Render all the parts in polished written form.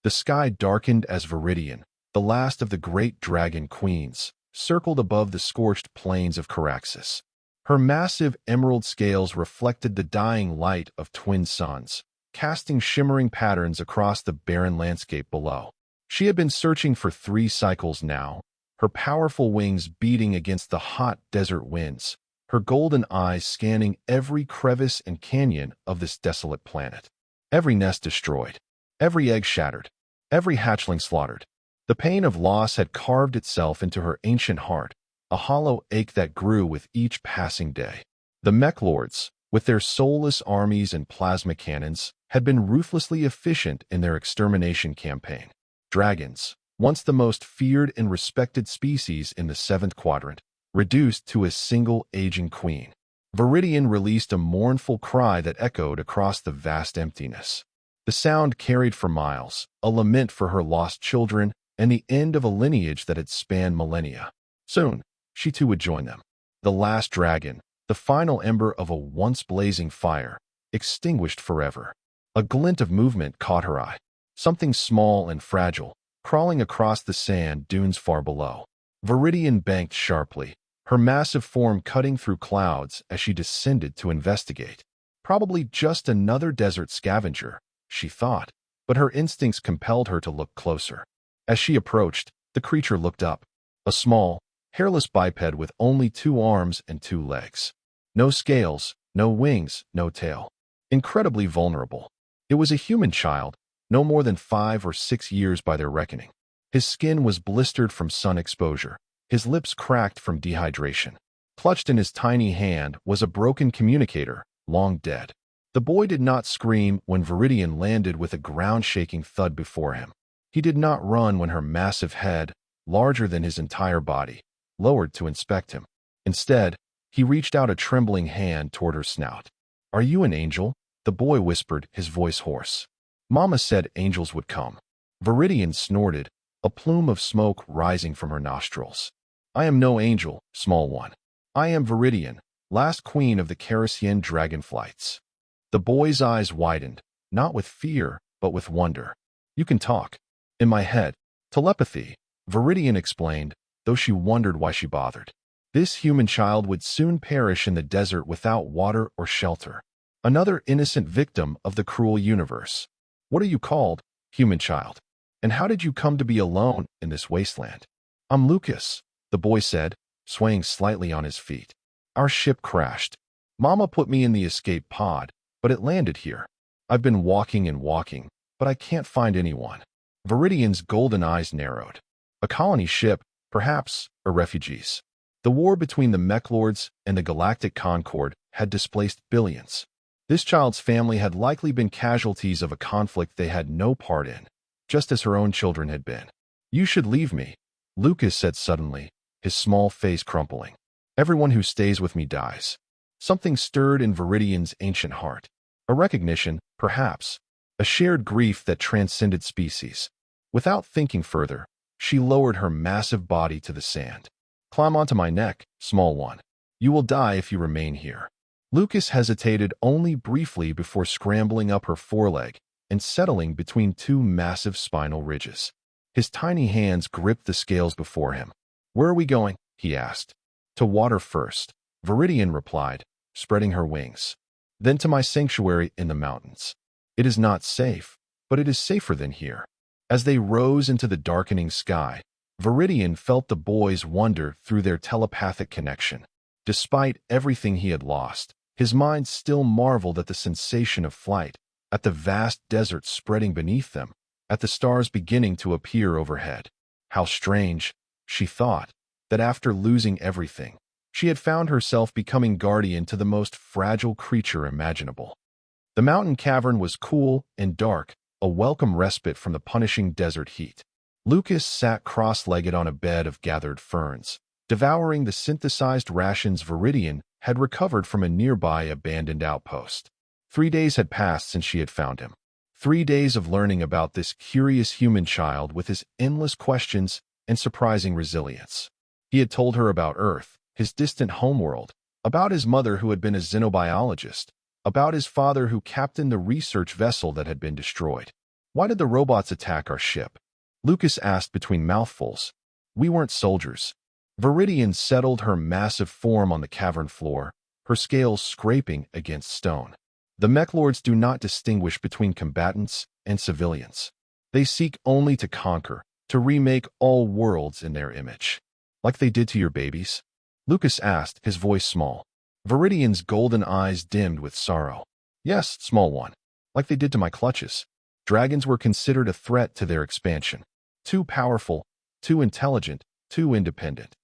The sky darkened as Viridian, the last of the great dragon queens, circled above the scorched plains of Caraxes. Her massive emerald scales reflected the dying light of twin suns, casting shimmering patterns across the barren landscape below. She had been searching for 3 cycles now, her powerful wings beating against the hot desert winds, her golden eyes scanning every crevice and canyon of this desolate planet. Every nest destroyed, every egg shattered, every hatchling slaughtered. The pain of loss had carved itself into her ancient heart, a hollow ache that grew with each passing day. The mech lords, with their soulless armies and plasma cannons, had been ruthlessly efficient in their extermination campaign. Dragons, once the most feared and respected species in the 7th quadrant, reduced to a single aging queen. Viridian released a mournful cry that echoed across the vast emptiness. The sound carried for miles, a lament for her lost children and the end of a lineage that had spanned millennia. Soon, she too would join them. The last dragon, the final ember of a once blazing fire, extinguished forever. A glint of movement caught her eye. Something small and fragile, crawling across the sand dunes far below. Viridian banked sharply, her massive form cutting through clouds as she descended to investigate. Probably just another desert scavenger, she thought, but her instincts compelled her to look closer. As she approached, the creature looked up. A small, hairless biped with only 2 arms and 2 legs. No scales, no wings, no tail. Incredibly vulnerable. It was a human child, no more than 5 or 6 years by their reckoning. His skin was blistered from sun exposure, his lips cracked from dehydration. Clutched in his tiny hand was a broken communicator, long dead. The boy did not scream when Viridian landed with a ground-shaking thud before him. He did not run when her massive head, larger than his entire body, lowered to inspect him. Instead, he reached out a trembling hand toward her snout. "Are you an angel?" the boy whispered, his voice hoarse. "Mama said angels would come." Viridian snorted, a plume of smoke rising from her nostrils. "I am no angel, small one. I am Viridian, last queen of the Carasian dragonflights." The boy's eyes widened, not with fear, but with wonder. "You can talk." "In my head. Telepathy," Viridian explained, though she wondered why she bothered. This human child would soon perish in the desert without water or shelter. Another innocent victim of the cruel universe. "What are you called, human child? And how did you come to be alone in this wasteland?" "I'm Lucas," the boy said, swaying slightly on his feet. "Our ship crashed. Mama put me in the escape pod, but it landed here. I've been walking and walking, but I can't find anyone." Viridian's golden eyes narrowed. A colony ship, perhaps, or refugees. The war between the mech lords and the Galactic Concord had displaced billions. This child's family had likely been casualties of a conflict they had no part in, just as her own children had been. "You should leave me," Lucas said suddenly, his small face crumpling. "Everyone who stays with me dies." Something stirred in Viridian's ancient heart. A recognition, perhaps, a shared grief that transcended species. Without thinking further, she lowered her massive body to the sand. "Climb onto my neck, small one. You will die if you remain here." Lucas hesitated only briefly before scrambling up her foreleg and settling between 2 massive spinal ridges. His tiny hands gripped the scales before him. "Where are we going?" he asked. "To water first," Viridian replied, spreading her wings. "Then to my sanctuary in the mountains. It is not safe, but it is safer than here." As they rose into the darkening sky, Viridian felt the boys wonder through their telepathic connection. Despite everything he had lost, his mind still marveled at the sensation of flight, at the vast desert spreading beneath them, at the stars beginning to appear overhead. How strange, she thought, that after losing everything, she had found herself becoming guardian to the most fragile creature imaginable. The mountain cavern was cool and dark, a welcome respite from the punishing desert heat. Lucas sat cross-legged on a bed of gathered ferns, devouring the synthesized rations Viridian had recovered from a nearby abandoned outpost. 3 days had passed since she had found him. 3 days of learning about this curious human child with his endless questions and surprising resilience. He had told her about Earth, his distant homeworld, about his mother who had been a xenobiologist, about his father who captained the research vessel that had been destroyed. Why did the robots attack our ship? Lucas asked between mouthfuls. We weren't soldiers. Viridian settled her massive form on the cavern floor, her scales scraping against stone. The mech lords do not distinguish between combatants and civilians. They seek only to conquer, to remake all worlds in their image. Like they did to your babies? Lucas asked, his voice small. Viridian's golden eyes dimmed with sorrow. Yes, small one. Like they did to my clutches. Dragons were considered a threat to their expansion. Too powerful, too intelligent, too independent.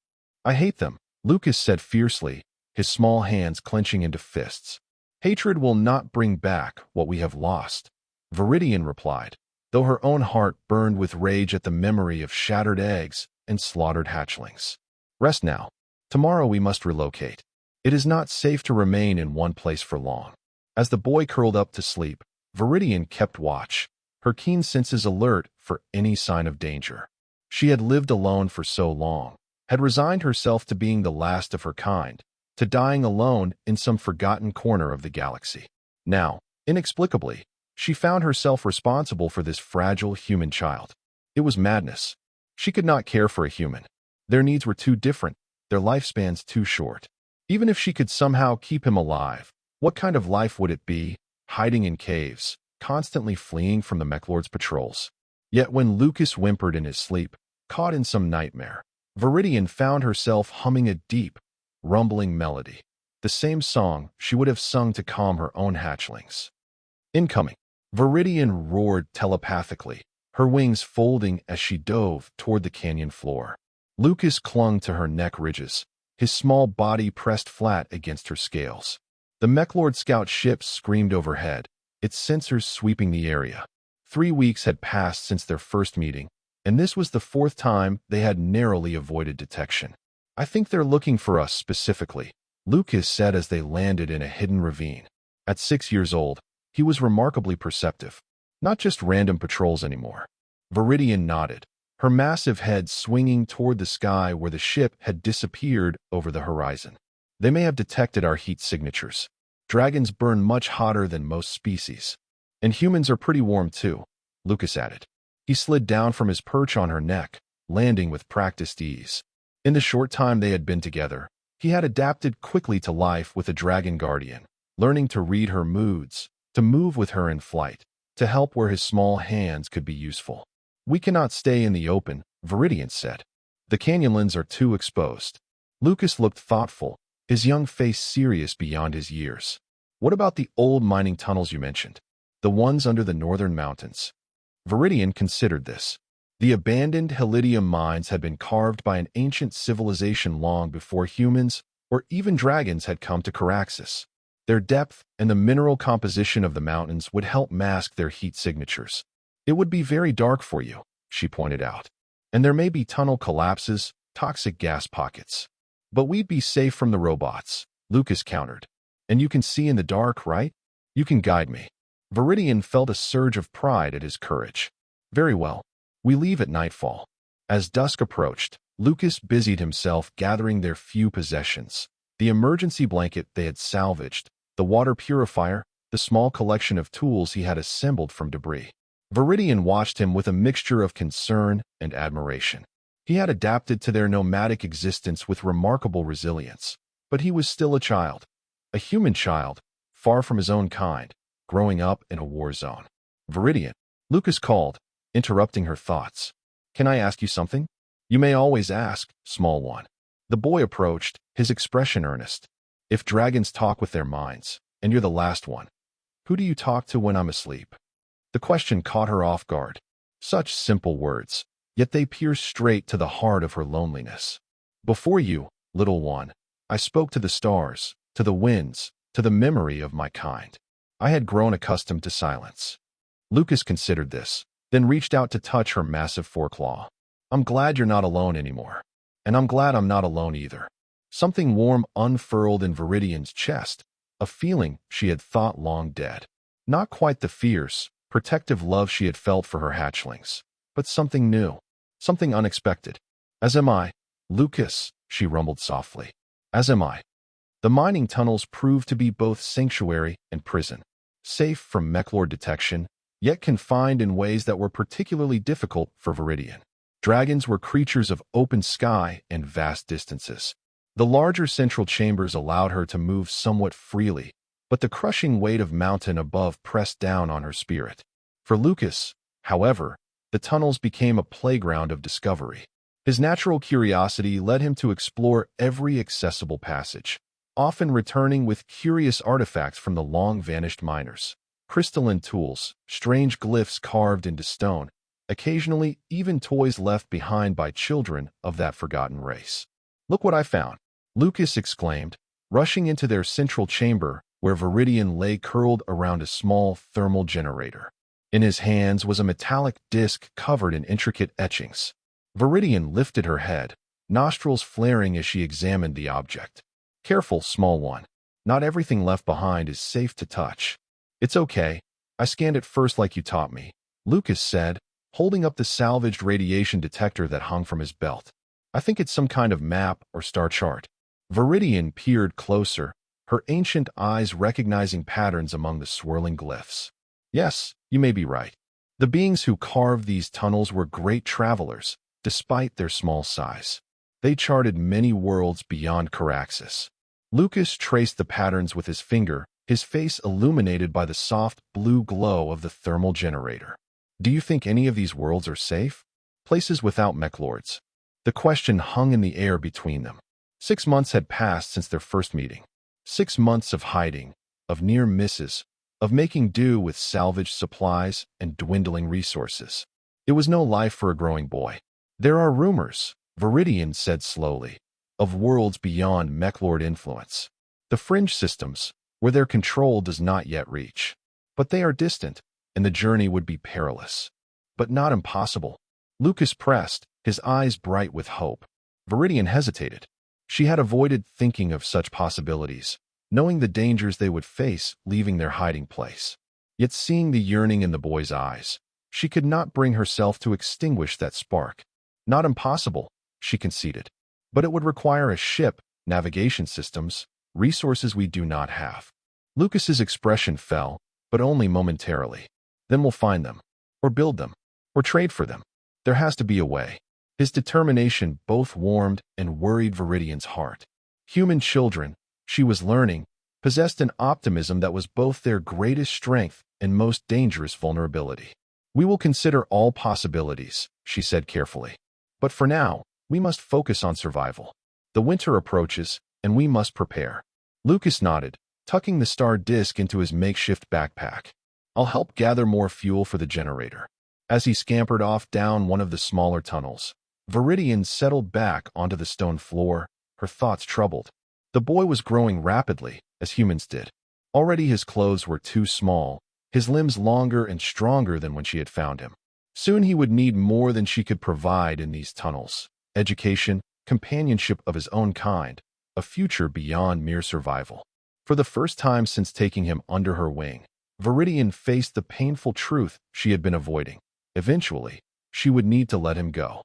I hate them, Lucas said fiercely, his small hands clenching into fists. Hatred will not bring back what we have lost, Viridian replied, though her own heart burned with rage at the memory of shattered eggs and slaughtered hatchlings. Rest now. Tomorrow we must relocate. It is not safe to remain in one place for long. As the boy curled up to sleep, Viridian kept watch, her keen senses alert for any sign of danger. She had lived alone for so long, had resigned herself to being the last of her kind, to dying alone in some forgotten corner of the galaxy. Now, inexplicably, she found herself responsible for this fragile human child. It was madness. She could not care for a human. Their needs were too different, their lifespans too short. Even if she could somehow keep him alive, what kind of life would it be, hiding in caves, constantly fleeing from the mechlord's patrols? Yet when Lucas whimpered in his sleep, caught in some nightmare, Viridian found herself humming a deep, rumbling melody, the same song she would have sung to calm her own hatchlings. Incoming, Viridian roared telepathically, her wings folding as she dove toward the canyon floor. Lucas clung to her neck ridges, his small body pressed flat against her scales. The mechlord scout ship screamed overhead, its sensors sweeping the area. 3 weeks had passed since their first meeting, and this was the 4th time they had narrowly avoided detection. I think they're looking for us specifically, Lucas said as they landed in a hidden ravine. At 6 years old, he was remarkably perceptive. Not just random patrols anymore. Viridian nodded, her massive head swinging toward the sky where the ship had disappeared over the horizon. They may have detected our heat signatures. Dragons burn much hotter than most species. And humans are pretty warm too, Lucas added. He slid down from his perch on her neck, landing with practiced ease. In the short time they had been together, he had adapted quickly to life with a dragon guardian, learning to read her moods, to move with her in flight, to help where his small hands could be useful. We cannot stay in the open, Viridian said. The canyonlands are too exposed. Lucas looked thoughtful, his young face serious beyond his years. What about the old mining tunnels you mentioned? The ones under the northern mountains? Viridian considered this. The abandoned Helidium mines had been carved by an ancient civilization long before humans or even dragons had come to Caraxus. Their depth and the mineral composition of the mountains would help mask their heat signatures. It would be very dark for you, she pointed out. And there may be tunnel collapses, toxic gas pockets. But we'd be safe from the robots, Lucas countered. And you can see in the dark, right? You can guide me. Viridian felt a surge of pride at his courage. Very well. We leave at nightfall. As dusk approached, Lucas busied himself gathering their few possessions. The emergency blanket they had salvaged, the water purifier, the small collection of tools he had assembled from debris. Viridian watched him with a mixture of concern and admiration. He had adapted to their nomadic existence with remarkable resilience, but he was still a child. A human child, far from his own kind, growing up in a war zone. Viridian, Lucas called, interrupting her thoughts. Can I ask you something? You may always ask, small one. The boy approached, his expression earnest. If dragons talk with their minds, and you're the last one, who do you talk to when I'm asleep? The question caught her off guard. Such simple words, yet they pierced straight to the heart of her loneliness. Before you, little one, I spoke to the stars, to the winds, to the memory of my kind. I had grown accustomed to silence. Lucas considered this, then reached out to touch her massive foreclaw. I'm glad you're not alone anymore. And I'm glad I'm not alone either. Something warm unfurled in Viridian's chest, a feeling she had thought long dead. Not quite the fierce, protective love she had felt for her hatchlings, but something new, something unexpected. As am I, Lucas, she rumbled softly. As am I. The mining tunnels proved to be both sanctuary and prison, safe from mechlord detection, yet confined in ways that were particularly difficult for Viridian. Dragons were creatures of open sky and vast distances. The larger central chambers allowed her to move somewhat freely, but the crushing weight of mountain above pressed down on her spirit. For Lucas, however, the tunnels became a playground of discovery. His natural curiosity led him to explore every accessible passage, often returning with curious artifacts from the long-vanished miners. Crystalline tools, strange glyphs carved into stone, occasionally even toys left behind by children of that forgotten race. "Look what I found," Lucas exclaimed, rushing into their central chamber where Viridian lay curled around a small thermal generator. In his hands was a metallic disc covered in intricate etchings. Viridian lifted her head, nostrils flaring as she examined the object. "Careful, small one. Not everything left behind is safe to touch." "It's okay. I scanned it first like you taught me," Lucas said, holding up the salvaged radiation detector that hung from his belt. "I think it's some kind of map or star chart." Viridian peered closer, her ancient eyes recognizing patterns among the swirling glyphs. "Yes, you may be right. The beings who carved these tunnels were great travelers, despite their small size. They charted many worlds beyond Caraxes." Lucas traced the patterns with his finger, his face illuminated by the soft blue glow of the thermal generator. "Do you think any of these worlds are safe? Places without mech lords?" The question hung in the air between them. 6 months had passed since their first meeting. 6 months of hiding, of near misses, of making do with salvaged supplies and dwindling resources. It was no life for a growing boy. "There are rumors," Viridian said slowly, "of worlds beyond mechlord influence. The fringe systems, where their control does not yet reach. But they are distant, and the journey would be perilous. But not impossible." Lucas pressed, his eyes bright with hope. Viridian hesitated. She had avoided thinking of such possibilities, knowing the dangers they would face leaving their hiding place. Yet seeing the yearning in the boy's eyes, she could not bring herself to extinguish that spark. "Not impossible," she conceded. "But it would require a ship, navigation systems, resources we do not have." Lucas's expression fell, but only momentarily. "Then we'll find them, or build them, or trade for them. There has to be a way." His determination both warmed and worried Viridian's heart. Human children, she was learning, possessed an optimism that was both their greatest strength and most dangerous vulnerability. "We will consider all possibilities," she said carefully. "But for now, we must focus on survival. The winter approaches, and we must prepare." Lucas nodded, tucking the star disk into his makeshift backpack. "I'll help gather more fuel for the generator." As he scampered off down one of the smaller tunnels, Viridian settled back onto the stone floor, her thoughts troubled. The boy was growing rapidly, as humans did. Already his clothes were too small, his limbs longer and stronger than when she had found him. Soon he would need more than she could provide in these tunnels: education, companionship of his own kind, a future beyond mere survival. For the first time since taking him under her wing, Viridian faced the painful truth she had been avoiding. Eventually, she would need to let him go.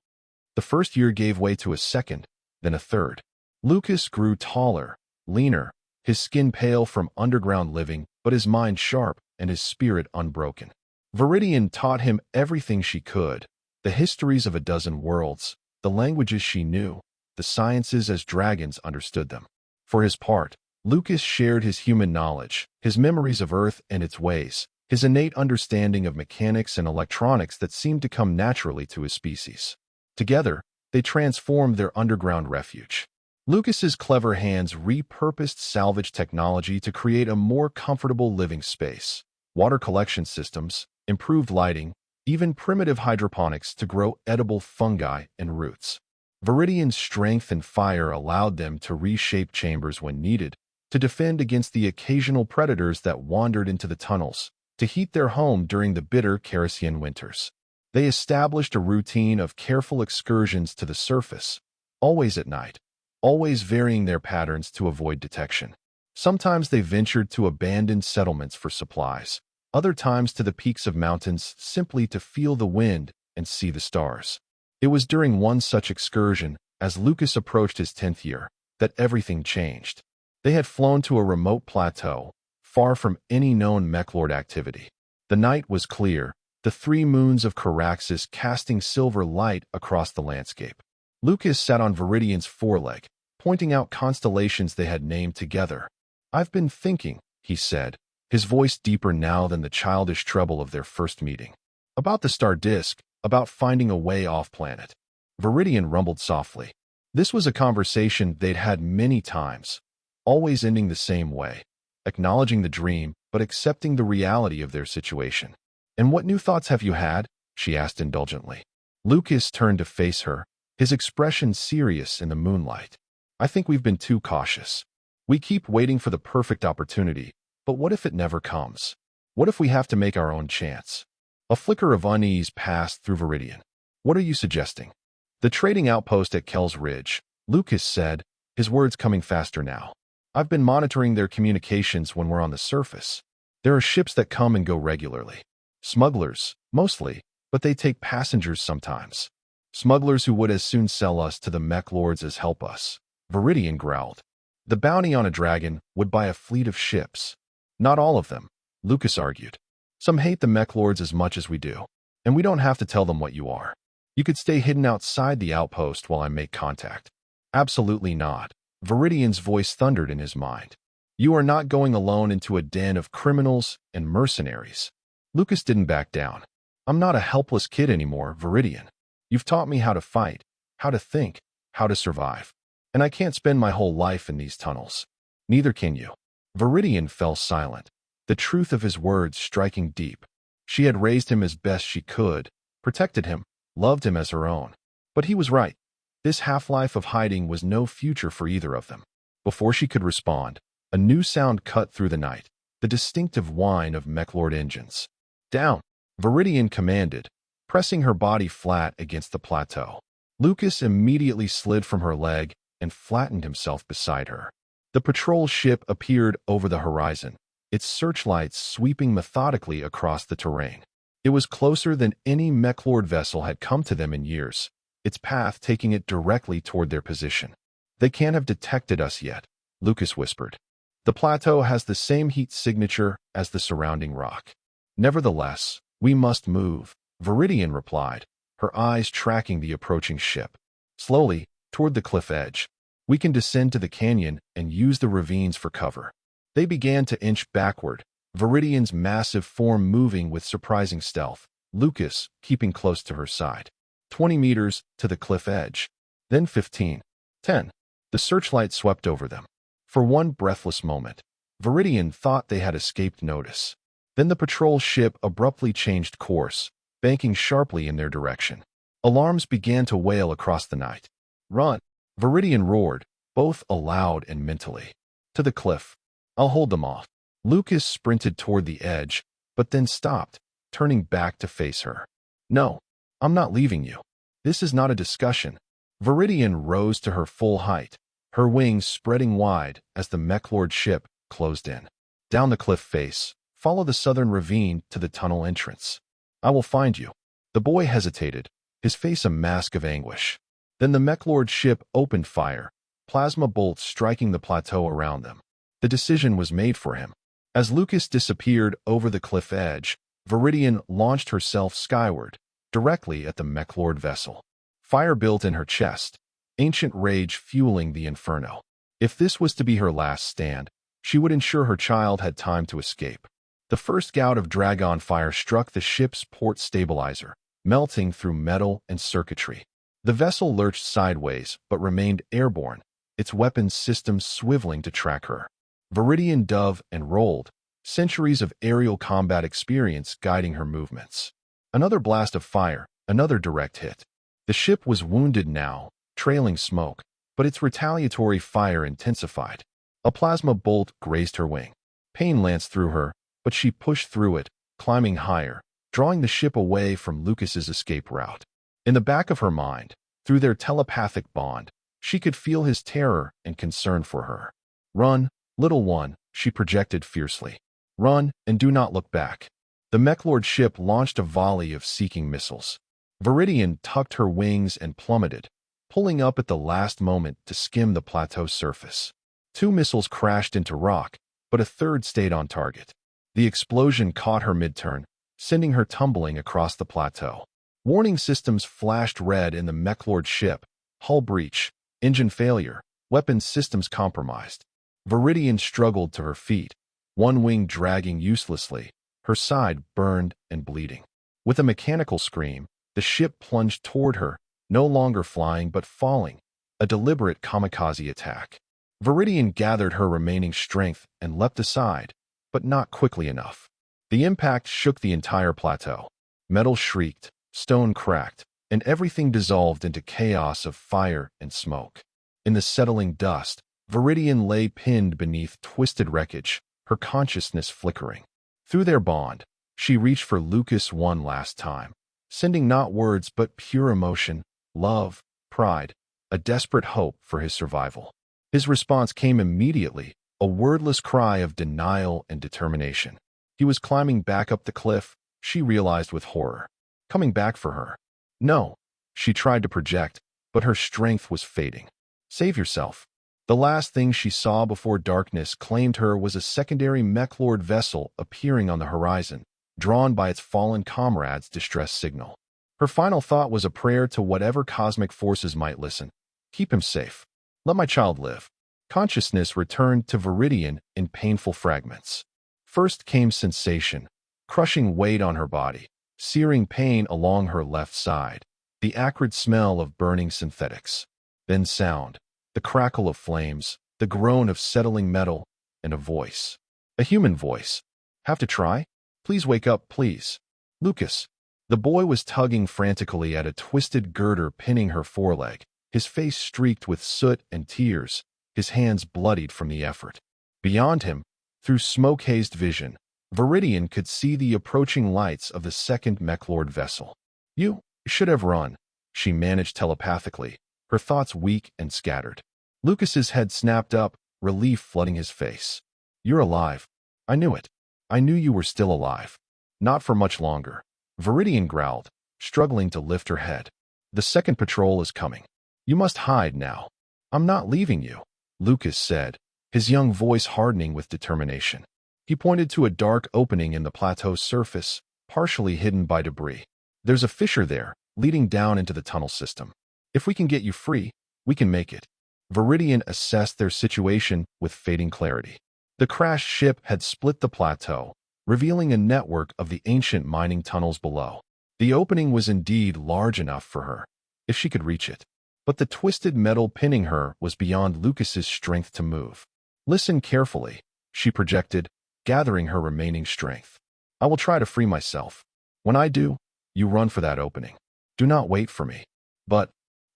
The first year gave way to a second, then a third. Lucas grew taller, leaner, his skin pale from underground living, but his mind sharp and his spirit unbroken. Viridian taught him everything she could: the histories of a dozen worlds, the languages she knew, the sciences as dragons understood them. For his part, Lucas shared his human knowledge, his memories of Earth and its ways, his innate understanding of mechanics and electronics that seemed to come naturally to his species. Together, they transformed their underground refuge. Lucas's clever hands repurposed salvage technology to create a more comfortable living space: water collection systems, improved lighting, even primitive hydroponics to grow edible fungi and roots. Viridian's strength and fire allowed them to reshape chambers when needed, to defend against the occasional predators that wandered into the tunnels, to heat their home during the bitter Carassian winters. They established a routine of careful excursions to the surface, always at night, always varying their patterns to avoid detection. Sometimes they ventured to abandoned settlements for supplies, other times to the peaks of mountains simply to feel the wind and see the stars. It was during one such excursion, as Lucas approached his 10th year, that everything changed. They had flown to a remote plateau, far from any known mechlord activity. The night was clear, the three moons of Caraxes casting silver light across the landscape. Lucas sat on Viridian's foreleg, pointing out constellations they had named together. "I've been thinking," he said, his voice deeper now than the childish treble of their first meeting. "About the star disk, about finding a way off-planet." Viridian rumbled softly. This was a conversation they'd had many times, always ending the same way, acknowledging the dream, but accepting the reality of their situation. "And what new thoughts have you had?" she asked indulgently. Lucas turned to face her, his expression serious in the moonlight. "I think we've been too cautious. We keep waiting for the perfect opportunity, but what if it never comes? What if we have to make our own chance?" A flicker of unease passed through Viridian. "What are you suggesting?" "The trading outpost at Kells Ridge," Lucas said, his words coming faster now. "I've been monitoring their communications when we're on the surface. There are ships that come and go regularly. Smugglers, mostly, but they take passengers sometimes. Smugglers who would as soon sell us to the mech lords as help us," Viridian growled. "The bounty on a dragon would buy a fleet of ships." "Not all of them," Lucas argued. "Some hate the mech lords as much as we do, and we don't have to tell them what you are. You could stay hidden outside the outpost while I make contact." "Absolutely not," Viridian's voice thundered in his mind. "You are not going alone into a den of criminals and mercenaries." Lucas didn't back down. "I'm not a helpless kid anymore, Viridian. You've taught me how to fight, how to think, how to survive. And I can't spend my whole life in these tunnels. Neither can you." Viridian fell silent, the truth of his words striking deep. She had raised him as best she could, protected him, loved him as her own. But he was right. This half-life of hiding was no future for either of them. Before she could respond, a new sound cut through the night, the distinctive whine of mechlord engines. "Down," Viridian commanded, pressing her body flat against the plateau. Lucas immediately slid from her leg and flattened himself beside her. The patrol ship appeared over the horizon, its searchlights sweeping methodically across the terrain. It was closer than any mechlord vessel had come to them in years, its path taking it directly toward their position. "They can't have detected us yet," Lucas whispered. "The plateau has the same heat signature as the surrounding rock. Nevertheless, we must move," Viridian replied, her eyes tracking the approaching ship. "Slowly, toward the cliff edge. We can descend to the canyon and use the ravines for cover." They began to inch backward, Viridian's massive form moving with surprising stealth, Lucas keeping close to her side. 20 meters to the cliff edge. Then 15. 10. The searchlight swept over them. For one breathless moment, Viridian thought they had escaped notice. Then the patrol ship abruptly changed course, banking sharply in their direction. Alarms began to wail across the night. "Run!" Viridian roared, both aloud and mentally. "To the cliff. I'll hold them off." Lucas sprinted toward the edge, but then stopped, turning back to face her. "No, I'm not leaving you. This is not a discussion." Viridian rose to her full height, her wings spreading wide as the mechlord ship closed in. "Down the cliff face, follow the southern ravine to the tunnel entrance. I will find you." The boy hesitated, his face a mask of anguish. Then the mechlord ship opened fire, plasma bolts striking the plateau around them. The decision was made for him. As Lucas disappeared over the cliff edge, Viridian launched herself skyward, directly at the mechlord vessel. Fire built in her chest, ancient rage fueling the inferno. If this was to be her last stand, she would ensure her child had time to escape. The first gout of dragon fire struck the ship's port stabilizer, melting through metal and circuitry. The vessel lurched sideways but remained airborne, its weapons systems swiveling to track her. Viridian dove and rolled, centuries of aerial combat experience guiding her movements. Another blast of fire, another direct hit. The ship was wounded now, trailing smoke, but its retaliatory fire intensified. A plasma bolt grazed her wing. Pain lanced through her, but she pushed through it, climbing higher, drawing the ship away from Lucas's escape route. In the back of her mind, through their telepathic bond, she could feel his terror and concern for her. "Run, little one," she projected fiercely. "Run, and do not look back." The mechlord ship launched a volley of seeking missiles. Viridian tucked her wings and plummeted, pulling up at the last moment to skim the plateau surface. 2 missiles crashed into rock, but a third stayed on target. The explosion caught her mid-turn, sending her tumbling across the plateau. Warning systems flashed red in the mech-lord ship: hull breach, engine failure, weapons systems compromised. Viridian struggled to her feet, one wing dragging uselessly, her side burned and bleeding. With a mechanical scream, the ship plunged toward her, no longer flying but falling, a deliberate kamikaze attack. Viridian gathered her remaining strength and leapt aside, but not quickly enough. The impact shook the entire plateau. Metal shrieked, stone cracked, and everything dissolved into chaos of fire and smoke. In the settling dust, Viridian lay pinned beneath twisted wreckage, her consciousness flickering. Through their bond, she reached for Lucas one last time, sending not words but pure emotion, love, pride, a desperate hope for his survival. His response came immediately, a wordless cry of denial and determination. He was climbing back up the cliff, she realized with horror. Coming back for her. No, she tried to project, but her strength was fading. Save yourself. The last thing she saw before darkness claimed her was a secondary mech-lord vessel appearing on the horizon, drawn by its fallen comrade's distress signal. Her final thought was a prayer to whatever cosmic forces might listen. Keep him safe. Let my child live. Consciousness returned to Viridian in painful fragments. First came sensation, crushing weight on her body, searing pain along her left side, the acrid smell of burning synthetics. Then sound, the crackle of flames, the groan of settling metal, and a voice. A human voice. Have to try? Please wake up, please. Lucas. The boy was tugging frantically at a twisted girder pinning her foreleg, his face streaked with soot and tears, his hands bloodied from the effort. Beyond him, through smoke-hazed vision, Viridian could see the approaching lights of the second mech-lord vessel. You should have run, she managed telepathically, her thoughts weak and scattered. Lucas's head snapped up, relief flooding his face. You're alive. I knew it. I knew you were still alive. Not for much longer. Viridian growled, struggling to lift her head. The second patrol is coming. You must hide now. I'm not leaving you, Lucas said, his young voice hardening with determination. He pointed to a dark opening in the plateau's surface, partially hidden by debris. There's a fissure there, leading down into the tunnel system. If we can get you free, we can make it. Viridian assessed their situation with fading clarity. The crashed ship had split the plateau, revealing a network of the ancient mining tunnels below. The opening was indeed large enough for her, if she could reach it. But the twisted metal pinning her was beyond Lucas's strength to move. Listen carefully, she projected, gathering her remaining strength. I will try to free myself. When I do, you run for that opening. Do not wait for me. But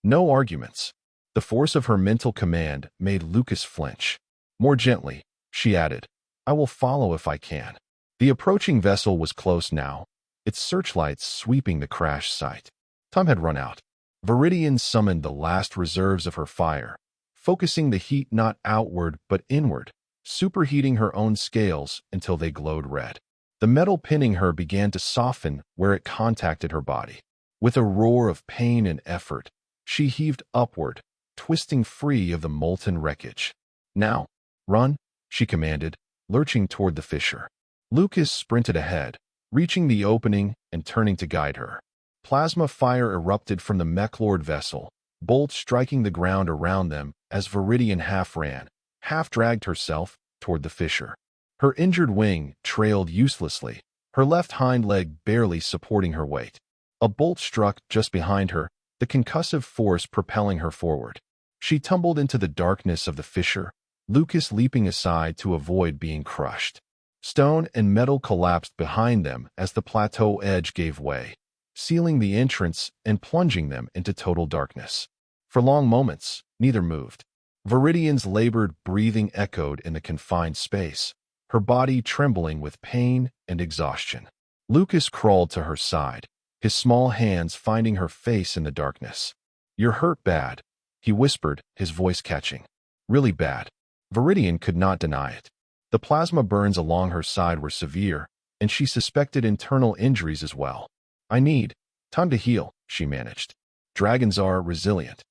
no arguments. The force of her mental command made Lucas flinch. More gently, she added, I will follow if I can. The approaching vessel was close now, its searchlights sweeping the crash site. Time had run out. Viridian summoned the last reserves of her fire, focusing the heat not outward but inward, superheating her own scales until they glowed red. The metal pinning her began to soften where it contacted her body. With a roar of pain and effort, she heaved upward, twisting free of the molten wreckage. Now, run, she commanded, lurching toward the fissure. Lucas sprinted ahead, reaching the opening and turning to guide her. Plasma fire erupted from the mech-lord vessel, bolts striking the ground around them as Viridian half ran, half dragged herself toward the fissure. Her injured wing trailed uselessly, her left hind leg barely supporting her weight. A bolt struck just behind her, the concussive force propelling her forward. She tumbled into the darkness of the fissure, Lucas leaping aside to avoid being crushed. Stone and metal collapsed behind them as the plateau edge gave way, sealing the entrance and plunging them into total darkness. For long moments, neither moved. Viridian's labored breathing echoed in the confined space, her body trembling with pain and exhaustion. Lucas crawled to her side, his small hands finding her face in the darkness. You're hurt bad, he whispered, his voice catching. Really bad. Viridian could not deny it. The plasma burns along her side were severe, and she suspected internal injuries as well. I need time to heal, she managed. Dragons are resilient.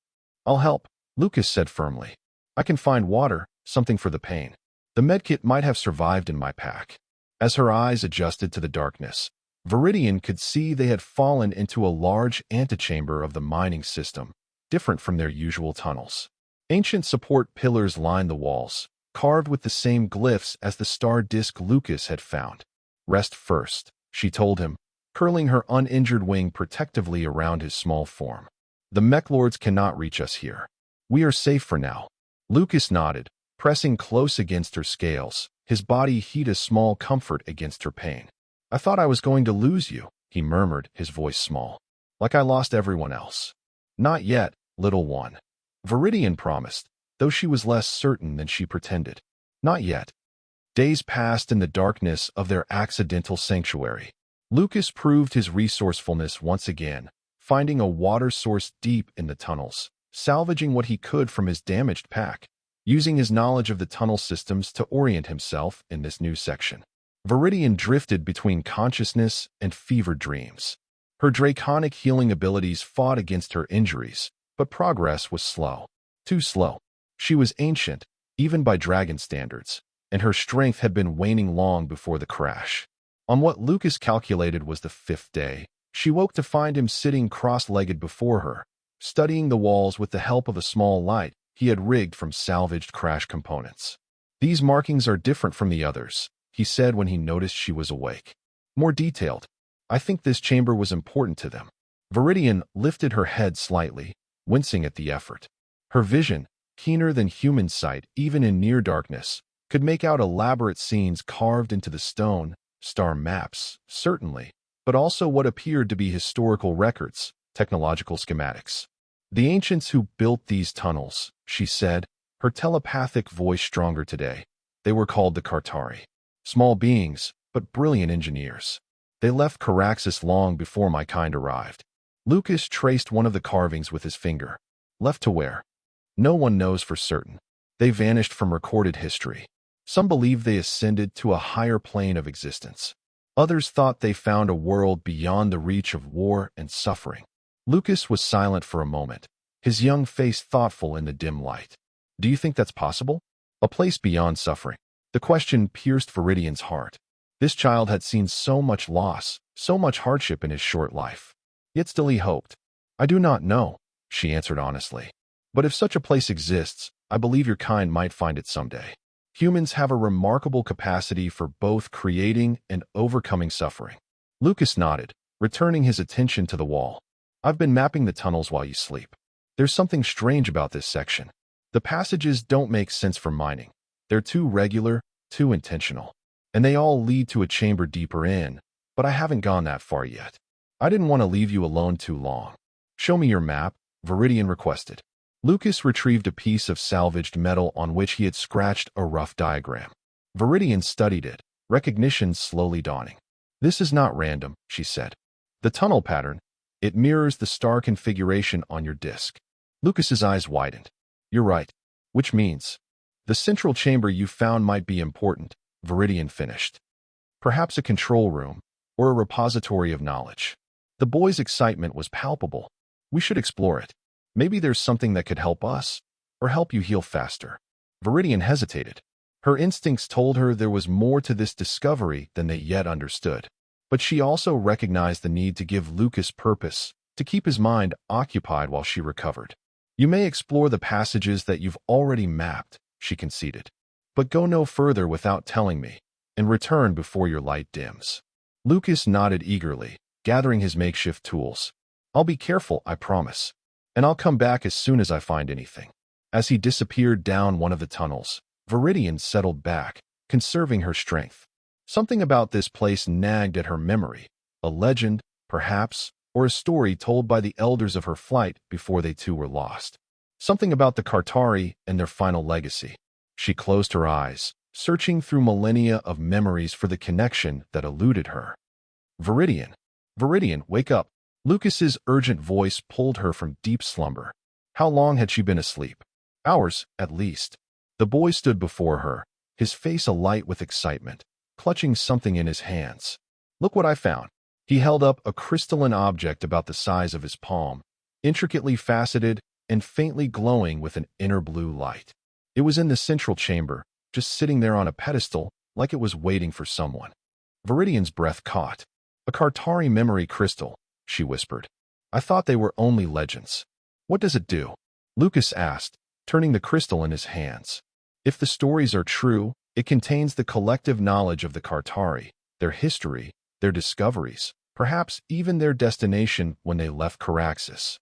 I'll help, Lucas said firmly. I can find water, something for the pain. The medkit might have survived in my pack. As her eyes adjusted to the darkness, Viridian could see they had fallen into a large antechamber of the mining system, different from their usual tunnels. Ancient support pillars lined the walls, carved with the same glyphs as the star disk Lucas had found. "Rest first," she told him, curling her uninjured wing protectively around his small form. "The mech lords cannot reach us here. We are safe for now." Lucas nodded, pressing close against her scales, his body heat a small comfort against her pain. "I thought I was going to lose you," he murmured, his voice small. "Like I lost everyone else." "Not yet, little one," Viridian promised, though she was less certain than she pretended. "Not yet." Days passed in the darkness of their accidental sanctuary. Lucas proved his resourcefulness once again, finding a water source deep in the tunnels, salvaging what he could from his damaged pack, using his knowledge of the tunnel systems to orient himself in this new section. Viridian drifted between consciousness and fevered dreams. Her draconic healing abilities fought against her injuries, but progress was slow. Too slow. She was ancient, even by dragon standards, and her strength had been waning long before the crash. On what Lucas calculated was the 5th day, she woke to find him sitting cross-legged before her, studying the walls with the help of a small light he had rigged from salvaged crash components. "These markings are different from the others," he said when he noticed she was awake. "More detailed. I think this chamber was important to them." Viridian lifted her head slightly, wincing at the effort. Her vision, keener than human sight even in near darkness, could make out elaborate scenes carved into the stone, star maps, certainly, but also what appeared to be historical records, technological schematics. "The ancients who built these tunnels," she said, her telepathic voice stronger today. "They were called the Kartari. Small beings, but brilliant engineers. They left Caraxes long before my kind arrived." Lucas traced one of the carvings with his finger. "Left to where?" "No one knows for certain. They vanished from recorded history. Some believe they ascended to a higher plane of existence. Others thought they found a world beyond the reach of war and suffering." Lucas was silent for a moment, his young face thoughtful in the dim light. "Do you think that's possible? A place beyond suffering?" The question pierced Viridian's heart. This child had seen so much loss, so much hardship in his short life. Yet still he hoped. "I do not know," she answered honestly. "But if such a place exists, I believe your kind might find it someday. Humans have a remarkable capacity for both creating and overcoming suffering." Lucas nodded, returning his attention to the wall. "I've been mapping the tunnels while you sleep. There's something strange about this section. The passages don't make sense for mining. They're too regular, too intentional. And they all lead to a chamber deeper in, but I haven't gone that far yet. I didn't want to leave you alone too long." "Show me your map," Viridian requested. Lucas retrieved a piece of salvaged metal on which he had scratched a rough diagram. Viridian studied it, recognition slowly dawning. "This is not random," she said. "The tunnel pattern, it mirrors the star configuration on your disk." Lucas's eyes widened. "You're right. Which means the central chamber you found might be important," Viridian finished. "Perhaps a control room, or a repository of knowledge." The boy's excitement was palpable. "We should explore it. Maybe there's something that could help us, or help you heal faster." Viridian hesitated. Her instincts told her there was more to this discovery than they yet understood. But she also recognized the need to give Lucas purpose, to keep his mind occupied while she recovered. "You may explore the passages that you've already mapped," she conceded. "But go no further without telling me, and return before your light dims." Lucas nodded eagerly, gathering his makeshift tools. "I'll be careful, I promise. And I'll come back as soon as I find anything." As he disappeared down one of the tunnels, Viridian settled back, conserving her strength. Something about this place nagged at her memory, a legend, perhaps, or a story told by the elders of her flight before they too were lost. Something about the Kartari and their final legacy. She closed her eyes, searching through millennia of memories for the connection that eluded her. "Viridian! Viridian, wake up!" Lucas's urgent voice pulled her from deep slumber. How long had she been asleep? Hours, at least. The boy stood before her, his face alight with excitement, clutching something in his hands. "Look what I found." He held up a crystalline object about the size of his palm, intricately faceted and faintly glowing with an inner blue light. It was in the central chamber, just sitting there on a pedestal, like it was waiting for someone. Viridian's breath caught. A Kartari memory crystal, she whispered. I thought they were only legends. What does it do? Lucas asked, turning the crystal in his hands. If the stories are true, it contains the collective knowledge of the Kartari, their history, their discoveries, perhaps even their destination when they left Caraxes.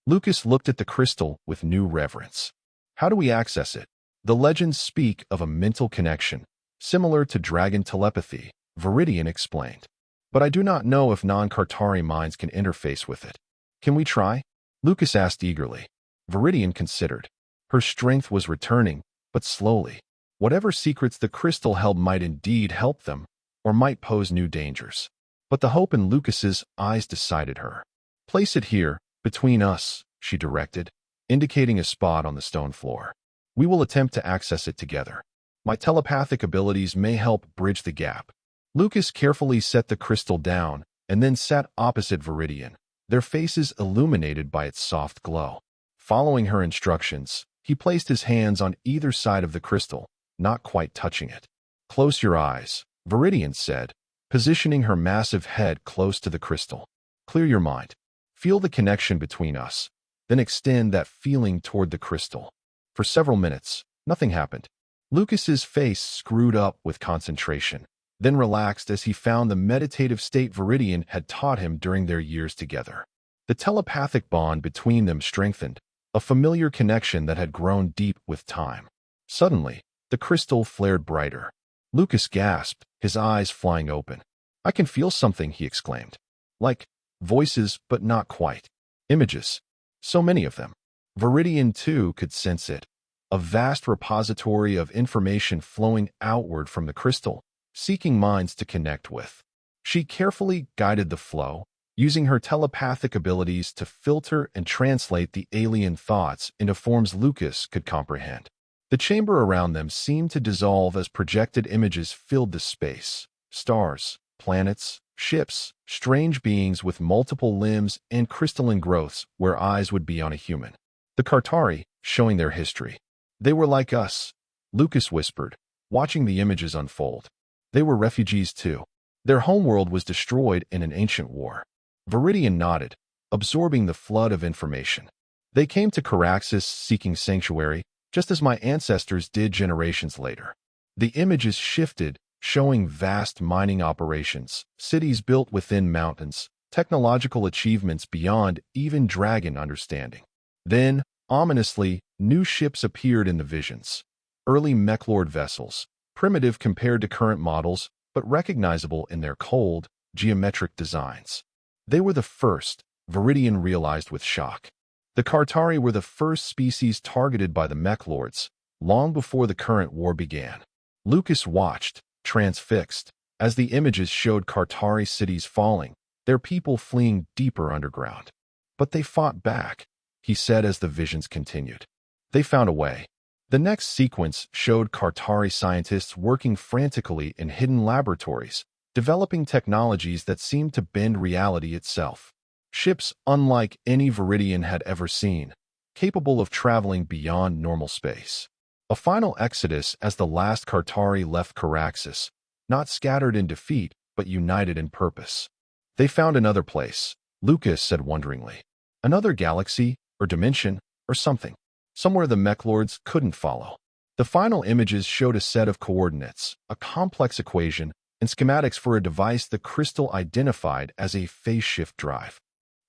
Lucas looked at the crystal with new reverence. How do we access it? The legends speak of a mental connection, similar to dragon telepathy, Viridian explained. But I do not know if non-Kartari minds can interface with it. Can we try? Lucas asked eagerly. Viridian considered. Her strength was returning, but slowly. Whatever secrets the crystal held might indeed help them, or might pose new dangers. But the hope in Lucas's eyes decided her. Place it here, between us, she directed, indicating a spot on the stone floor. We will attempt to access it together. My telepathic abilities may help bridge the gap. Lucas carefully set the crystal down and then sat opposite Viridian, their faces illuminated by its soft glow. Following her instructions, he placed his hands on either side of the crystal, not quite touching it. Close your eyes, Viridian said, positioning her massive head close to the crystal. Clear your mind. Feel the connection between us, then extend that feeling toward the crystal. For several minutes, nothing happened. Lucas's face screwed up with concentration, then relaxed as he found the meditative state Viridian had taught him during their years together. The telepathic bond between them strengthened, a familiar connection that had grown deep with time. Suddenly, the crystal flared brighter. Lucas gasped, his eyes flying open. I can feel something, he exclaimed. Like voices, but not quite. Images. So many of them. Viridian, too, could sense it. A vast repository of information flowing outward from the crystal, seeking minds to connect with. She carefully guided the flow, using her telepathic abilities to filter and translate the alien thoughts into forms Lucas could comprehend. The chamber around them seemed to dissolve as projected images filled the space. Stars, planets, ships, strange beings with multiple limbs and crystalline growths where eyes would be on a human. The Kartari, showing their history. They were like us, Lucas whispered, watching the images unfold. They were refugees too. Their homeworld was destroyed in an ancient war. Viridian nodded, absorbing the flood of information. They came to Caraxes seeking sanctuary, just as my ancestors did generations later. The images shifted, showing vast mining operations, cities built within mountains, technological achievements beyond even dragon understanding. Then, ominously, new ships appeared in the visions. Early mechlord vessels, primitive compared to current models, but recognizable in their cold, geometric designs. They were the first, Viridian realized with shock. The Kartari were the first species targeted by the mechlords, long before the current war began. Lucas watched, transfixed, as the images showed Kartari cities falling, their people fleeing deeper underground. But they fought back, he said as the visions continued. They found a way. The next sequence showed Kartari scientists working frantically in hidden laboratories, developing technologies that seemed to bend reality itself. Ships unlike any Viridian had ever seen, capable of traveling beyond normal space. A final exodus as the last Kartari left Caraxes, not scattered in defeat, but united in purpose. They found another place, Lucas said wonderingly. Another galaxy, or dimension, or something. Somewhere the mechlords couldn't follow. The final images showed a set of coordinates, a complex equation, and schematics for a device the crystal identified as a phase shift drive.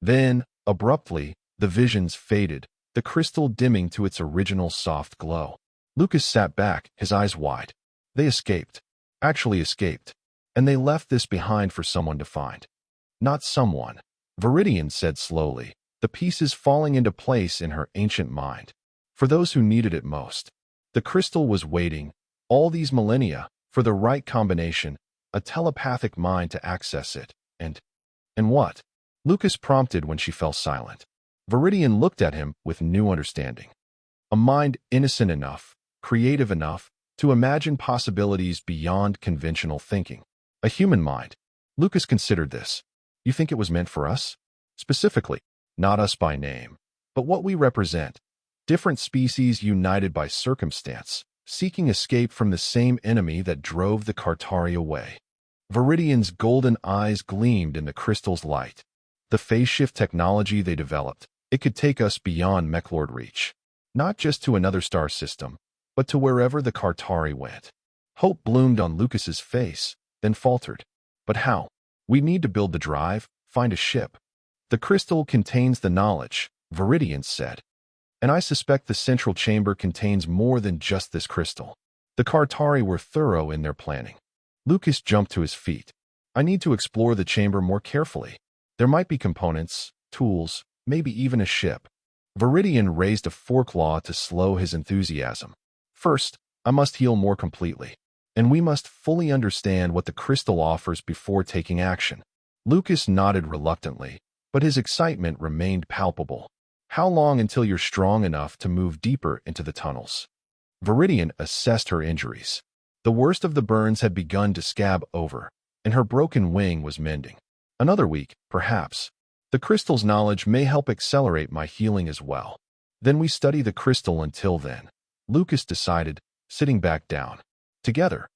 Then, abruptly, the visions faded, the crystal dimming to its original soft glow. Lucas sat back, his eyes wide. They escaped. Actually escaped. And they left this behind for someone to find. Not someone, Viridian said slowly, the pieces falling into place in her ancient mind. For those who needed it most. The crystal was waiting, all these millennia, for the right combination, a telepathic mind to access it. And what? Lucas prompted when she fell silent. Viridian looked at him with new understanding. A mind innocent enough, creative enough, to imagine possibilities beyond conventional thinking. A human mind. Lucas considered this. You think it was meant for us? Specifically, not us by name, but what we represent. Different species united by circumstance, seeking escape from the same enemy that drove the Kartari away. Viridian's golden eyes gleamed in the crystal's light. The phase shift technology they developed, it could take us beyond Mechlord reach. Not just to another star system, but to wherever the Kartari went. Hope bloomed on Lucas's face, then faltered. But how? We need to build the drive, find a ship. The crystal contains the knowledge, Viridian said. And I suspect the central chamber contains more than just this crystal. The Kartari were thorough in their planning. Lucas jumped to his feet. I need to explore the chamber more carefully. There might be components, tools, maybe even a ship. Viridian raised a forklaw to slow his enthusiasm. First, I must heal more completely. And we must fully understand what the crystal offers before taking action. Lucas nodded reluctantly, but his excitement remained palpable. How long until you're strong enough to move deeper into the tunnels? Viridian assessed her injuries. The worst of the burns had begun to scab over, and her broken wing was mending. Another week, perhaps. The crystal's knowledge may help accelerate my healing as well. Then we study the crystal until then, Lucas decided, sitting back down. Together.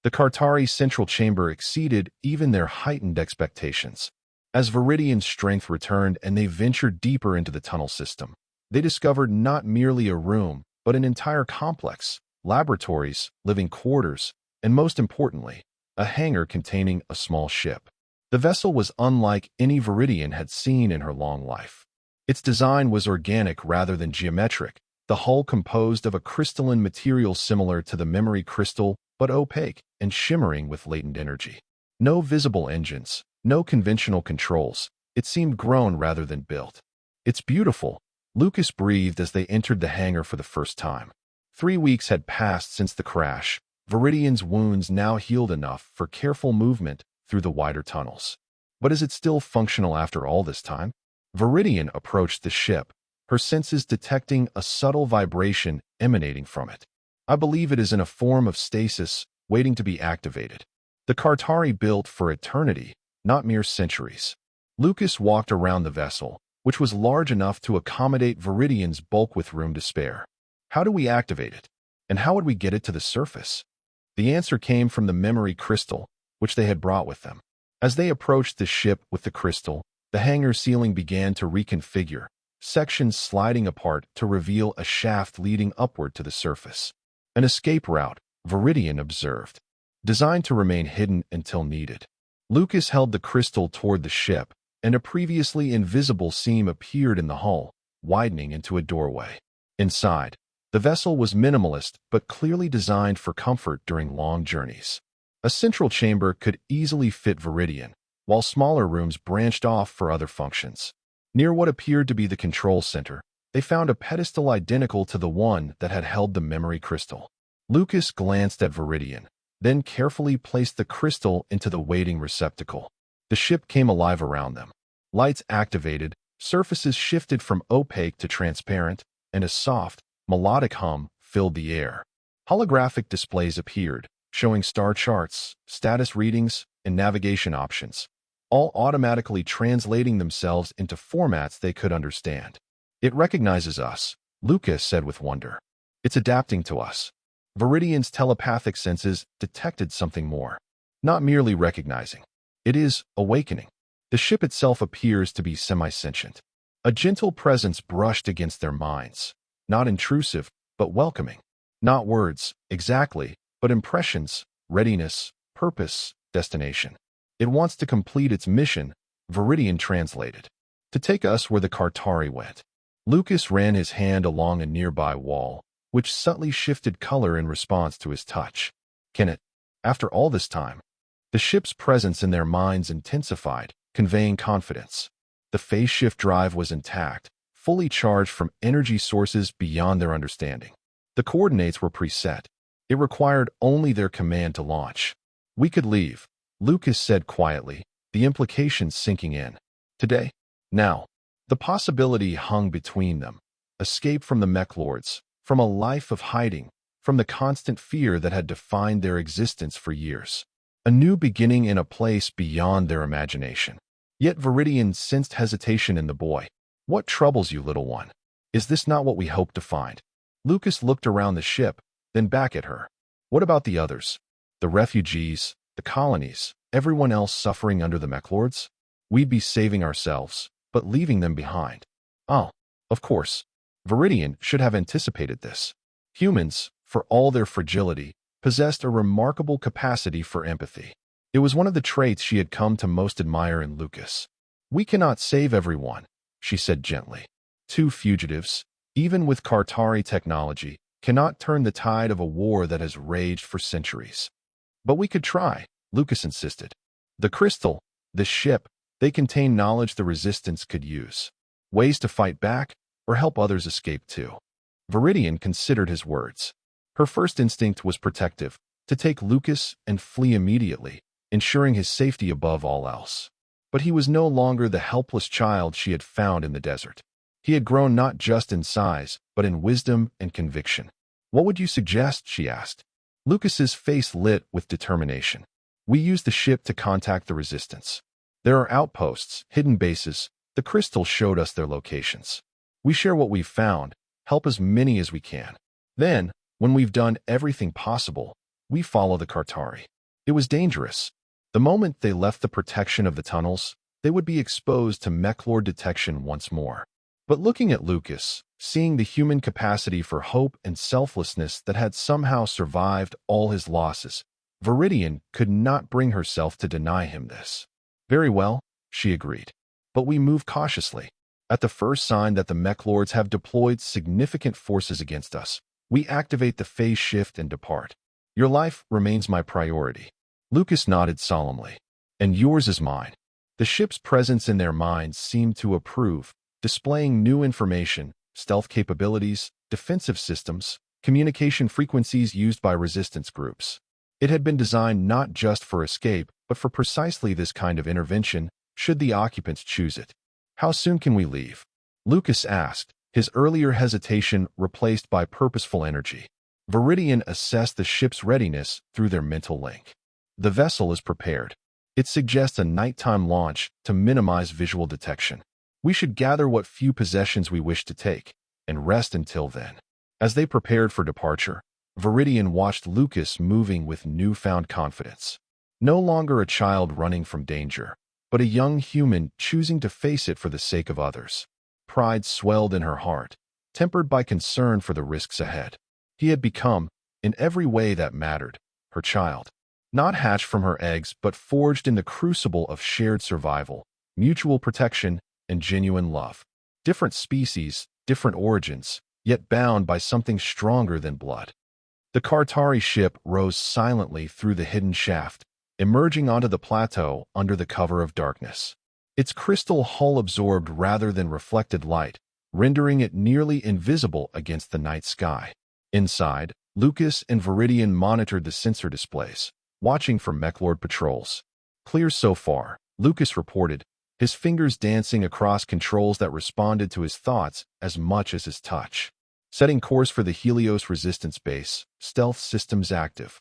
The Kartari central chamber exceeded even their heightened expectations. As Viridian's strength returned and they ventured deeper into the tunnel system, they discovered not merely a room, but an entire complex. Laboratories, living quarters, and most importantly, a hangar containing a small ship. The vessel was unlike any Viridian had seen in her long life. Its design was organic rather than geometric, the hull composed of a crystalline material similar to the memory crystal, but opaque and shimmering with latent energy. No visible engines, no conventional controls. It seemed grown rather than built. It's beautiful, Lucas breathed as they entered the hangar for the first time. 3 weeks had passed since the crash. Viridian's wounds now healed enough for careful movement through the wider tunnels. But is it still functional after all this time? Viridian approached the ship, her senses detecting a subtle vibration emanating from it. I believe it is in a form of stasis, waiting to be activated. The Kartari built for eternity, not mere centuries. Lucas walked around the vessel, which was large enough to accommodate Viridian's bulk with room to spare. How do we activate it? And how would we get it to the surface? The answer came from the memory crystal, which they had brought with them. As they approached the ship with the crystal, the hangar ceiling began to reconfigure, sections sliding apart to reveal a shaft leading upward to the surface. An escape route, Viridian observed, designed to remain hidden until needed. Lucas held the crystal toward the ship, and a previously invisible seam appeared in the hull, widening into a doorway. Inside, the vessel was minimalist but clearly designed for comfort during long journeys. A central chamber could easily fit Viridian, while smaller rooms branched off for other functions. Near what appeared to be the control center, they found a pedestal identical to the one that had held the memory crystal. Lucas glanced at Viridian, then carefully placed the crystal into the waiting receptacle. The ship came alive around them. Lights activated, surfaces shifted from opaque to transparent, and a soft, melodic hum filled the air. Holographic displays appeared, showing star charts, status readings, and navigation options, all automatically translating themselves into formats they could understand. It recognizes us, Lucas said with wonder. It's adapting to us. Viridian's telepathic senses detected something more. Not merely recognizing. It is awakening. The ship itself appears to be semi-sentient. A gentle presence brushed against their minds. Not intrusive, but welcoming. Not words, exactly, but impressions, readiness, purpose, destination. It wants to complete its mission, Viridian translated. To take us where the Kartari went. Lucas ran his hand along a nearby wall, which subtly shifted color in response to his touch. Can it? After all this time? The ship's presence in their minds intensified, conveying confidence. The phase shift drive was intact, fully charged from energy sources beyond their understanding. The coordinates were preset. It required only their command to launch. We could leave, Lucas said quietly, the implications sinking in. Today? Now. The possibility hung between them. Escape from the mech lords, from a life of hiding, from the constant fear that had defined their existence for years. A new beginning in a place beyond their imagination. Yet Viridian sensed hesitation in the boy. What troubles you, little one? Is this not what we hoped to find? Lucas looked around the ship, then back at her. What about the others? The refugees, the colonies, everyone else suffering under the mech lords? We'd be saving ourselves, but leaving them behind. Oh, of course. Viridian should have anticipated this. Humans, for all their fragility, possessed a remarkable capacity for empathy. It was one of the traits she had come to most admire in Lucas. "We cannot save everyone," she said gently. "Two fugitives, even with Kartari technology, cannot turn the tide of a war that has raged for centuries." "But we could try," Lucas insisted. "The crystal, the ship, they contain knowledge the Resistance could use. Ways to fight back, or help others escape too." Viridian considered his words. Her first instinct was protective, to take Lucas and flee immediately, ensuring his safety above all else. But he was no longer the helpless child she had found in the desert. He had grown not just in size, but in wisdom and conviction. "What would you suggest?" she asked. Lucas's face lit with determination. "We use the ship to contact the Resistance. There are outposts, hidden bases. The crystal showed us their locations. We share what we've found, help as many as we can. Then, when we've done everything possible, we follow the Kartari." It was dangerous. The moment they left the protection of the tunnels, they would be exposed to mechlord detection once more. But looking at Lucas, seeing the human capacity for hope and selflessness that had somehow survived all his losses, Viridian could not bring herself to deny him this. "Very well," she agreed. "But we move cautiously. At the first sign that the mechlords have deployed significant forces against us, we activate the phase shift and depart. Your life remains my priority." Lucas nodded solemnly. "And yours is mine." The ship's presence in their minds seemed to approve, displaying new information, stealth capabilities, defensive systems, communication frequencies used by resistance groups. It had been designed not just for escape, but for precisely this kind of intervention, should the occupants choose it. "How soon can we leave?" Lucas asked, his earlier hesitation replaced by purposeful energy. Viridian assessed the ship's readiness through their mental link. "The vessel is prepared. It suggests a nighttime launch to minimize visual detection. We should gather what few possessions we wish to take, and rest until then." As they prepared for departure, Viridian watched Lucas moving with newfound confidence. No longer a child running from danger, but a young human choosing to face it for the sake of others. Pride swelled in her heart, tempered by concern for the risks ahead. He had become, in every way that mattered, her child. Not hatched from her eggs, but forged in the crucible of shared survival, mutual protection, and genuine love. Different species, different origins, yet bound by something stronger than blood. The Kartari ship rose silently through the hidden shaft, emerging onto the plateau under the cover of darkness. Its crystal hull absorbed rather than reflected light, rendering it nearly invisible against the night sky. Inside, Lucas and Viridian monitored the sensor displays, watching for mechlord patrols. "Clear so far," Lucas reported, his fingers dancing across controls that responded to his thoughts as much as his touch. "Setting course for the Helios Resistance Base, stealth systems active."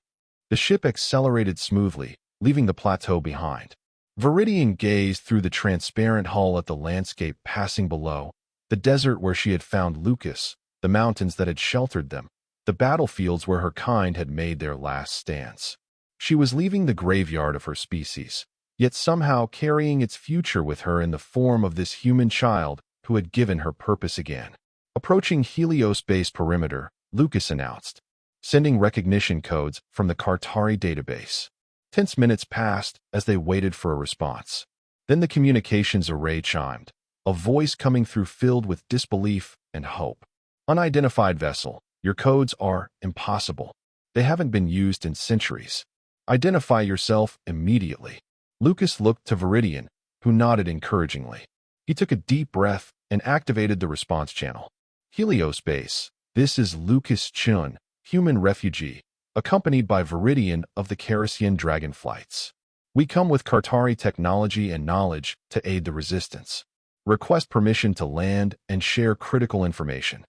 The ship accelerated smoothly, leaving the plateau behind. Viridian gazed through the transparent hull at the landscape passing below, the desert where she had found Lucas, the mountains that had sheltered them, the battlefields where her kind had made their last stands. She was leaving the graveyard of her species, yet somehow carrying its future with her in the form of this human child who had given her purpose again. Approaching Helios base perimeter, Lucas announced, sending recognition codes from the Kartari database. Tense minutes passed as they waited for a response. Then the communications array chimed, a voice coming through filled with disbelief and hope. "Unidentified vessel, your codes are impossible. They haven't been used in centuries. Identify yourself immediately." Lucas looked to Viridian, who nodded encouragingly. He took a deep breath and activated the response channel. "Helios base, this is Lucas Chun, human refugee, accompanied by Viridian of the Carasian Dragon flights. We come with Kartari technology and knowledge to aid the resistance. Request permission to land and share critical information."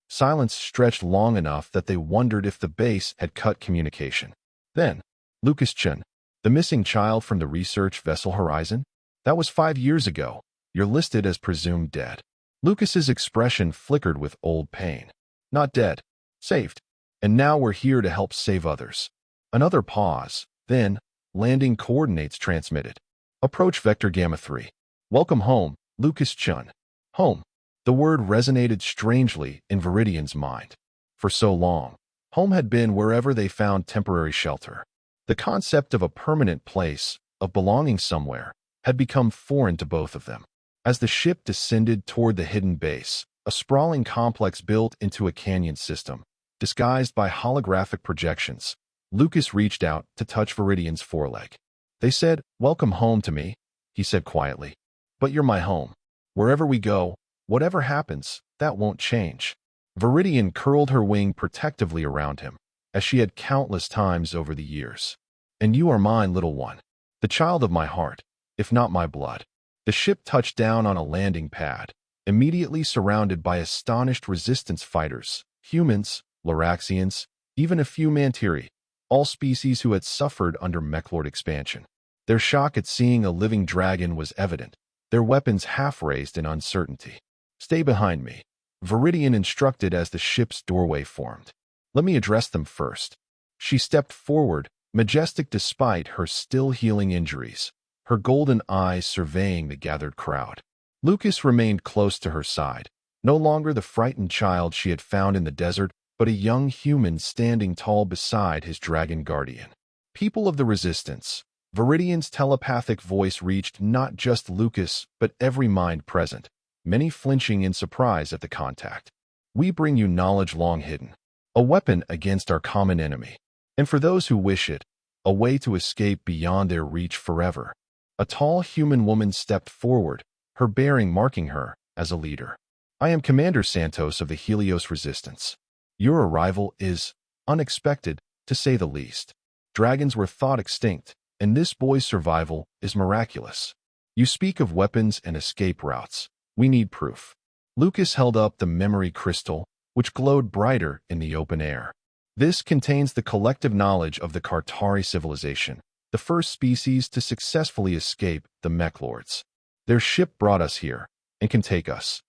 Silence stretched long enough that they wondered if the base had cut communication. Then, "Lucas Chun, the missing child from the research vessel Horizon? That was 5 years ago. You're listed as presumed dead." Lucas's expression flickered with old pain. "Not dead. Saved. And now we're here to help save others." Another pause. Then, Landing coordinates transmitted. Approach vector Gamma 3. Welcome home, Lucas Chun. Home. The word resonated strangely in Viridian's mind. For so long, home had been wherever they found temporary shelter. The concept of a permanent place, of belonging somewhere, had become foreign to both of them. As the ship descended toward the hidden base, a sprawling complex built into a canyon system, disguised by holographic projections, Lucas reached out to touch Viridian's foreleg. They said, "Welcome home to me," he said quietly. "But you're my home. Wherever we go, whatever happens, that won't change." Viridian curled her wing protectively around him, as she had countless times over the years. "And you are mine, little one, the child of my heart, if not my blood." The ship touched down on a landing pad, immediately surrounded by astonished resistance fighters, humans, Loraxians, even a few Mantiri, all species who had suffered under Mechlord expansion. Their shock at seeing a living dragon was evident, their weapons half-raised in uncertainty. "Stay behind me," Viridian instructed as the ship's doorway formed. "Let me address them first." She stepped forward, majestic despite her still-healing injuries, her golden eyes surveying the gathered crowd. Lucas remained close to her side, no longer the frightened child she had found in the desert, but a young human standing tall beside his dragon guardian. "People of the Resistance," Viridian's telepathic voice reached not just Lucas, but every mind present, many flinching in surprise at the contact. "We bring you knowledge long hidden, a weapon against our common enemy, and for those who wish it, a way to escape beyond their reach forever." A tall human woman stepped forward, her bearing marking her as a leader. "I am Commander Santos of the Helios Resistance. Your arrival is unexpected, to say the least. Dragons were thought extinct, and this boy's survival is miraculous. You speak of weapons and escape routes. We need proof." Lucas held up the memory crystal, which glowed brighter in the open air. "This contains the collective knowledge of the Kartari civilization, the first species to successfully escape the Mechlords. Their ship brought us here, and can take us.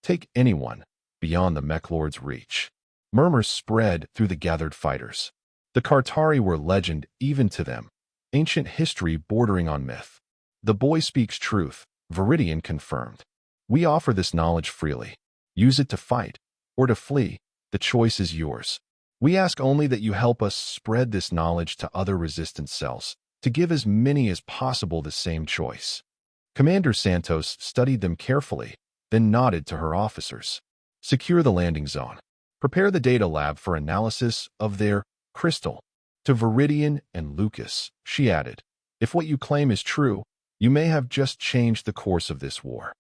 Take anyone beyond the Mechlord's reach." Murmurs spread through the gathered fighters. The Kartari were legend even to them, ancient history bordering on myth. "The boy speaks truth," Viridian confirmed. "We offer this knowledge freely. Use it to fight, or to flee. The choice is yours. We ask only that you help us spread this knowledge to other resistance cells, to give as many as possible the same choice." Commander Santos studied them carefully, then nodded to her officers. "Secure the landing zone. Prepare the data lab for analysis of their crystal." To Viridian and Lucas, she added, "If what you claim is true, you may have just changed the course of this war."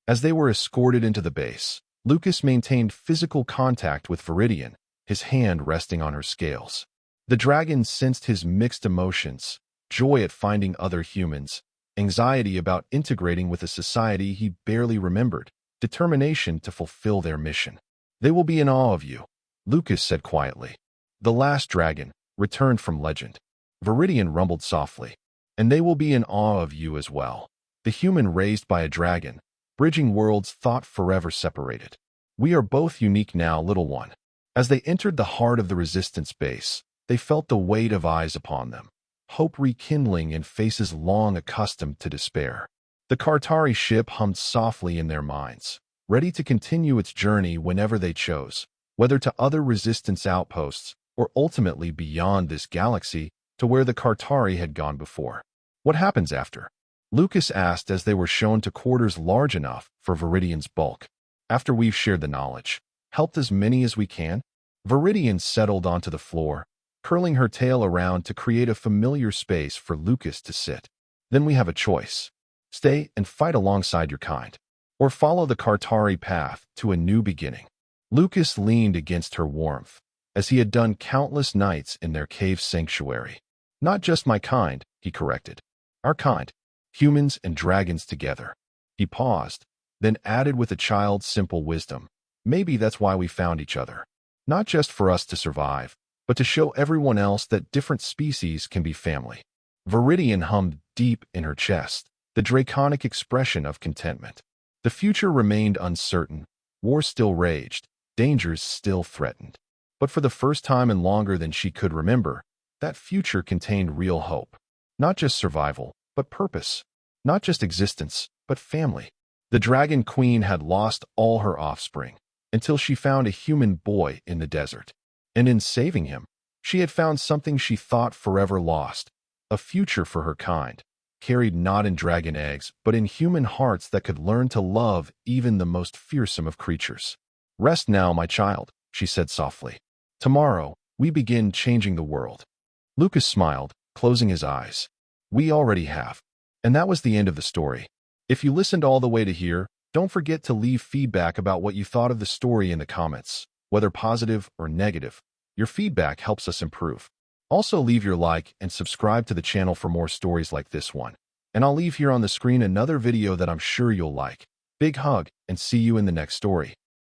As they were escorted into the base, Lucas maintained physical contact with Viridian, his hand resting on her scales. The dragon sensed his mixed emotions, joy at finding other humans, anxiety about integrating with a society he barely remembered, determination to fulfill their mission. "They will be in awe of you," Lucas said quietly. "The last dragon, returned from legend." Viridian rumbled softly. "And they will be in awe of you as well. The human raised by a dragon, bridging worlds thought forever separated. We are both unique now, little one." As they entered the heart of the resistance base, they felt the weight of eyes upon them, hope rekindling in faces long accustomed to despair. The Kartari ship hummed softly in their minds, ready to continue its journey whenever they chose, whether to other resistance outposts or ultimately beyond this galaxy to where the Kartari had gone before. "What happens after?" Lucas asked as they were shown to quarters large enough for Viridian's bulk. "After we've shared the knowledge, helped as many as we can?" Viridian settled onto the floor, curling her tail around to create a familiar space for Lucas to sit. "Then we have a choice. Stay and fight alongside your kind, or follow the Kartari path to a new beginning." Lucas leaned against her warmth, as he had done countless nights in their cave sanctuary. "Not just my kind," he corrected. "Our kind. Humans and dragons together." He paused, then added with a child's simple wisdom, "Maybe that's why we found each other. Not just for us to survive, but to show everyone else that different species can be family." Viridian hummed deep in her chest, the draconic expression of contentment. The future remained uncertain, war still raged, dangers still threatened. But for the first time and longer than she could remember, that future contained real hope. Not just survival, but purpose. Not just existence, but family. The Dragon Queen had lost all her offspring until she found a human boy in the desert. And in saving him, she had found something she thought forever lost, a future for her kind, carried not in dragon eggs, but in human hearts that could learn to love even the most fearsome of creatures. Rest now, my child, she said softly. Tomorrow, we begin changing the world. Lucas smiled, closing his eyes. We already have. And that was the end of the story. If you listened all the way to here, don't forget to leave feedback about what you thought of the story in the comments, whether positive or negative. Your feedback helps us improve. Also leave your like and subscribe to the channel for more stories like this one. And I'll leave here on the screen another video that I'm sure you'll like. Big hug, and see you in the next story.